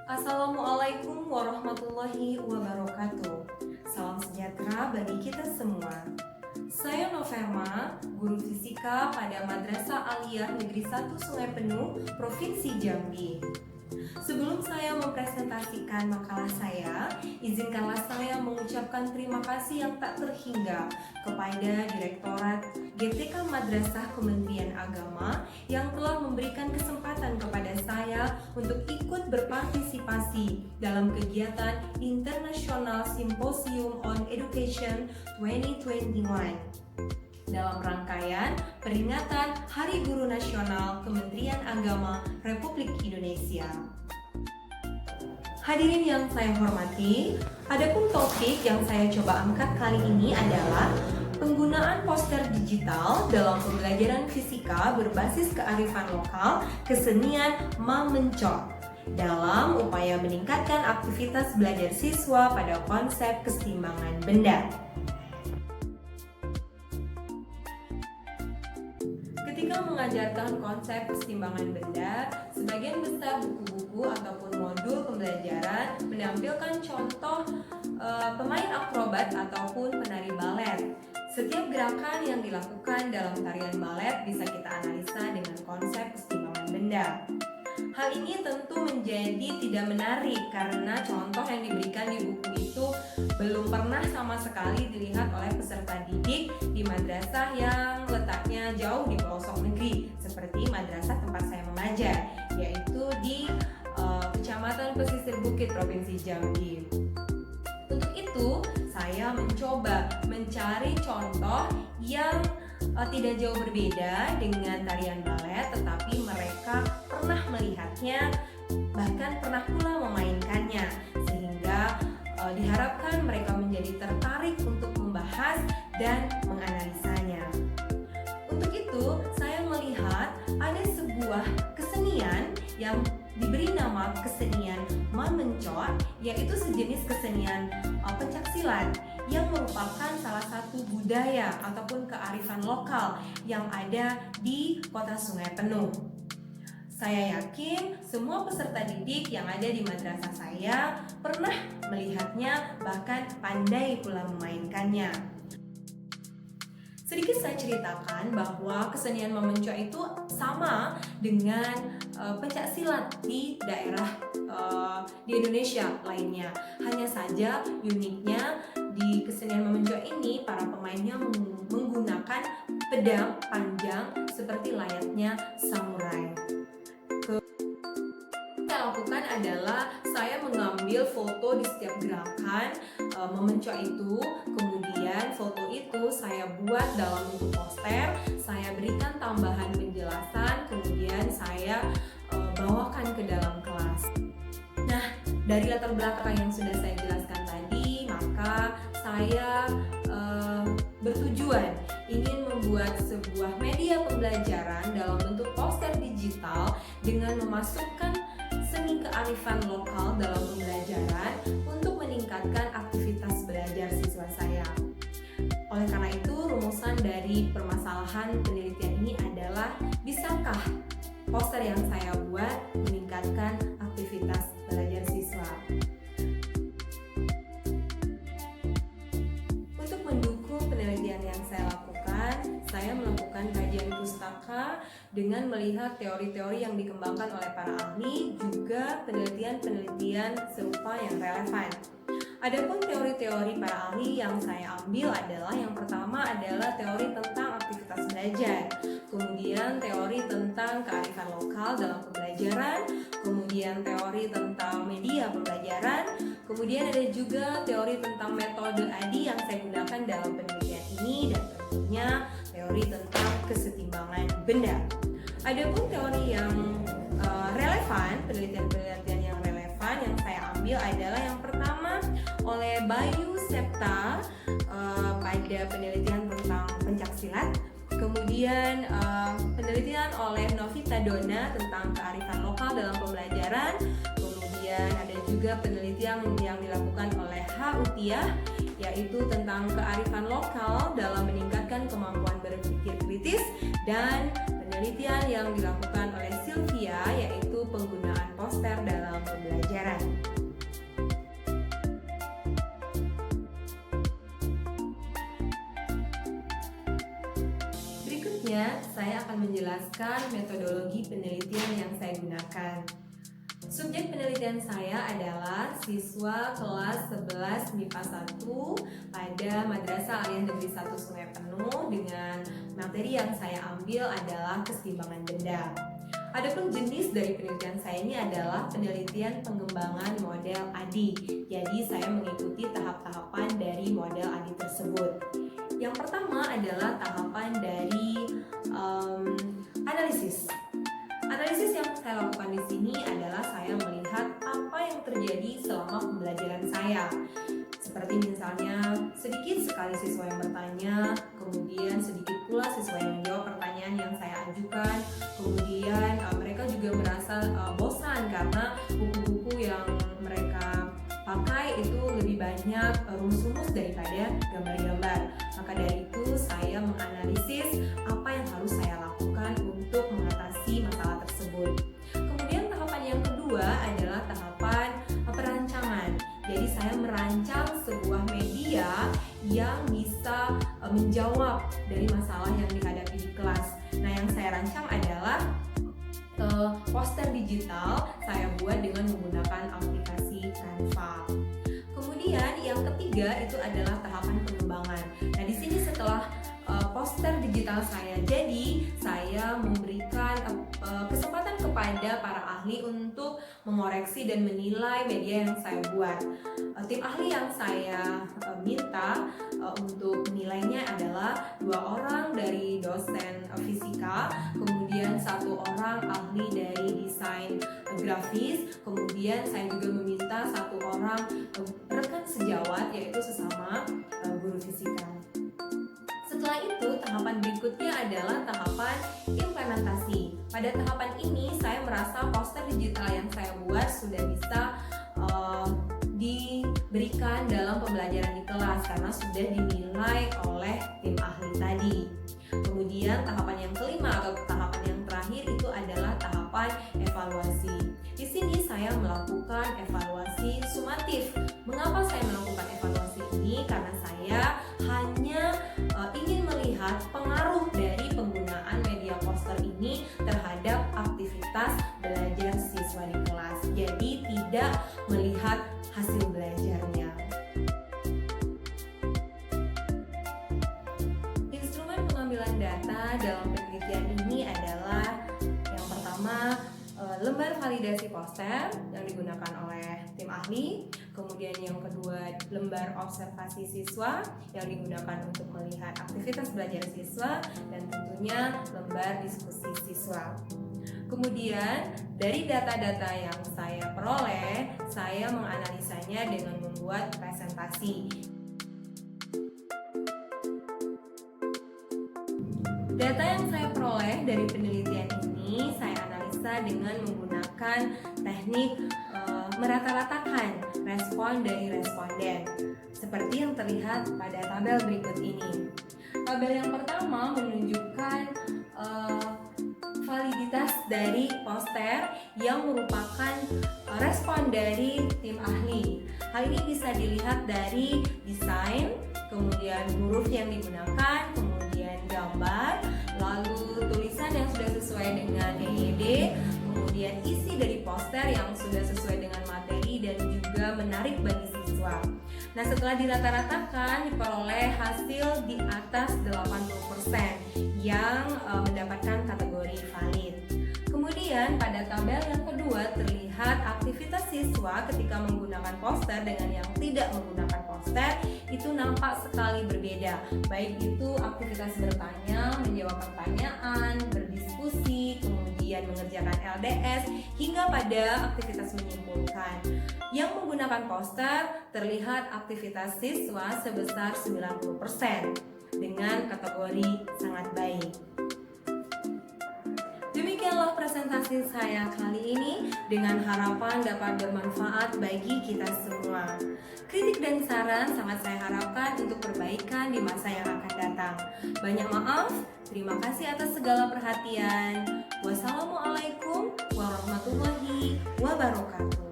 Assalamualaikum warahmatullahi wabarakatuh. Salam sejahtera bagi kita semua. Saya Noverma, guru fisika pada Madrasah Aliyah Negeri 1 Sungai Penuh, Provinsi Jambi. Sebelum saya mempresentasikan makalah saya, izinkanlah saya mengucapkan terima kasih yang tak terhingga kepada Direktorat GTK Madrasah Kementerian Agama yang telah memberikan kesempatan kepada saya untuk ikut berpartisipasi dalam kegiatan International Symposium on Education 2021 dalam rangkaian peringatan Hari Guru Nasional Kementerian Agama Republik Indonesia. Hadirin yang saya hormati, adapun topik yang saya coba angkat kali ini adalah penggunaan poster digital dalam pembelajaran fisika berbasis kearifan lokal kesenian Mamencot dalam upaya meningkatkan aktivitas belajar siswa pada konsep keseimbangan benda. Ketika mengajarkan konsep keseimbangan benda, sebagian besar buku-buku ataupun modul pembelajaran menampilkan contoh pemain akrobat ataupun penari balet. Setiap gerakan yang dilakukan dalam tarian balet bisa kita analisa dengan konsep keseimbangan benda. Hal ini tentu menjadi tidak menarik karena contoh yang diberikan di buku itu belum pernah sama sekali dilihat oleh peserta didik di madrasah yang letaknya jauh di pelosok negeri seperti madrasah tempat saya mengajar, yaitu di Kecamatan Pesisir Bukit, Provinsi Jambi. Untuk itu, saya mencoba mencari contoh yang tidak jauh berbeda dengan tarian balet, tetapi mereka pernah melihatnya, bahkan pernah pula memainkannya, sehingga diharapkan mereka menjadi tertarik untuk membahas dan menganalisanya. Untuk itu, saya melihat ada sebuah kesenian yang diberi nama kesenian Mamencot, yaitu sejenis kesenian pencaksilat yang merupakan salah satu budaya ataupun kearifan lokal yang ada di Kota Sungai Penuh. Saya yakin semua peserta didik yang ada di madrasah saya pernah melihatnya, bahkan pandai pula memainkannya. Sedikit saya ceritakan bahwa kesenian Mamencot itu sama dengan pencaksilat di daerah di Indonesia lainnya. Hanya saja uniknya di kesenian Mamencot ini para pemainnya menggunakan pedang panjang seperti layaknya samurai. Yang saya lakukan adalah saya mengambil foto di setiap gerakan Mamencot itu, kemudian foto itu saya buat dalam bentuk poster, saya berikan tambahan penjelasan, kemudian saya bawakan ke dalam kelas. Nah, dari latar belakang yang sudah saya jelaskan tadi, maka saya bertujuan ingin membuat sebuah media pembelajaran dalam bentuk poster digital dengan memasukkan seni kearifan lokal dalam pembelajaran untuk meningkatkan aktivitas belajar siswa saya. Oleh karena itu, rumusan dari permasalahan penelitian ini adalah, bisakah poster yang saya buat meningkatkan aktivitas belajar siswa? Untuk mendukung penelitian yang saya lakukan, saya melakukan kajian pustaka dengan melihat teori-teori yang dikembangkan oleh para ahli, juga penelitian-penelitian serupa yang relevan. Adapun teori-teori para ahli yang saya ambil adalah, yang pertama adalah teori tentang aktivitas belajar, kemudian teori tentang kearifan lokal dalam pembelajaran, kemudian teori tentang media pembelajaran, kemudian ada juga teori tentang metode ADI yang saya gunakan dalam penelitian ini, dan tentunya teori tentang kesetimbangan benda. Adapun teori yang relevan, penelitian-penelitian yang relevan yang saya ambil adalah yang pertama oleh Bayu Septa pada penelitian tentang pencaksilat, kemudian penelitian oleh Novita Dona tentang kearifan lokal dalam pembelajaran, kemudian ada juga penelitian yang dilakukan oleh H. Utiah, yaitu tentang kearifan lokal dalam meningkatkan kemampuan berpikir kritis, dan penelitian yang dilakukan oleh Sylvia yaitu penggunaan poster dalam pembelajaran. Selanjutnya, saya akan menjelaskan metodologi penelitian yang saya gunakan. Subjek penelitian saya adalah siswa kelas 11 MIPA 1 pada Madrasah Aliyah Negeri 1 Sungai Penuh dengan materi yang saya ambil adalah keseimbangan benda. Adapun jenis dari penelitian saya ini adalah penelitian pengembangan model ADI. Jadi saya mengikuti tahap-tahapan dari model ADI tersebut. Yang pertama adalah tahapan dari analisis. Analisis yang saya lakukan di sini adalah saya melihat apa yang terjadi selama pembelajaran saya. Seperti misalnya sedikit sekali siswa yang bertanya, kemudian sedikit pula siswa yang menjawab pertanyaan yang saya ajukan. Kemudian mereka juga merasa bosan karena buku-buku yang mereka pakai itu lebih banyak rumus-rumus daripada gambar-gambar. Maka dari itu saya menganalisis apa yang harus saya lakukan untuk mengatasi masalah tersebut. Kemudian tahapan yang kedua adalah tahapan perancangan. Jadi saya merancang sebuah media yang bisa menjawab dari masalah yang dihadapi di kelas. Nah, yang saya rancang adalah poster digital saya buat dengan menggunakan aplikasi Canva. Kemudian yang ketiga itu adalah tahapan pengembangan. Nah, di sini setelah poster digital saya jadi, saya memberikan kesempatan kepada para ahli untuk mengoreksi dan menilai media yang saya buat. Tim ahli yang saya minta untuk menilainya adalah 2 orang dari dosen fisika, kemudian 1 orang ahli dari desain grafis, kemudian saya juga meminta 1 orang rekan sejawat yaitu sesama guru fisika. Setelah itu, tahapan berikutnya adalah tahapan implementasi. Pada tahapan ini, saya merasa poster digital yang saya buat sudah bisa diberikan dalam pembelajaran di kelas karena sudah dinilai oleh tim ahli tadi. Kemudian tahapan yang kelima atau tahapan yang terakhir itu adalah tahapan evaluasi. Di sini saya melakukan evaluasi sumatif. Mengapa saya melakukan evaluasi ini? Karena saya hanya ingin melihat pengaruh dari penggunaan media poster ini terhadap aktivitas belajar siswa di kelas. Jadi tidak melihat hasil belajarnya. Instrumen pengambilan data dalam penelitian ini adalah yang pertama lembar validasi poster yang digunakan oleh tim ahli, kemudian yang kedua lembar observasi siswa yang digunakan untuk melihat aktivitas belajar siswa, dan tentunya lembar diskusi siswa. Kemudian dari data-data yang saya peroleh, saya menganalisanya dengan membuat presentasi. Data yang saya peroleh dari penelitian ini saya analisa dengan menggunakan teknik merata-ratakan respon dari responden seperti yang terlihat pada tabel berikut ini. Tabel yang pertama menunjukkan validitas dari poster yang merupakan respon dari tim ahli. Hal ini bisa dilihat dari desain, kemudian huruf yang digunakan, kemudian gambar, lalu tulisan yang sudah sesuai dengan EYD, kemudian isi dari poster yang sudah sesuai dengan materi dan juga menarik bagi siswa. Nah, setelah dirata-ratakan diperoleh hasil di atas 80% yang mendapatkan kategori valid. Kemudian pada tabel yang kedua terlihat aktivitas siswa ketika menggunakan poster dengan yang tidak menggunakan poster itu nampak sekali berbeda. Baik itu aktivitas bertanya, menjawab pertanyaan, berdiskusi, kemudian mengerjakan LDS, hingga pada aktivitas menyimpulkan. Yang menggunakan poster terlihat aktivitas siswa sebesar 90% dengan kategori sangat baik. Demikianlah presentasi saya kali ini dengan harapan dapat bermanfaat bagi kita semua. Kritik dan saran sangat saya harapkan untuk perbaikan di masa yang akan datang. Banyak maaf, terima kasih atas segala perhatian. Wassalamualaikum warahmatullahi wabarakatuh.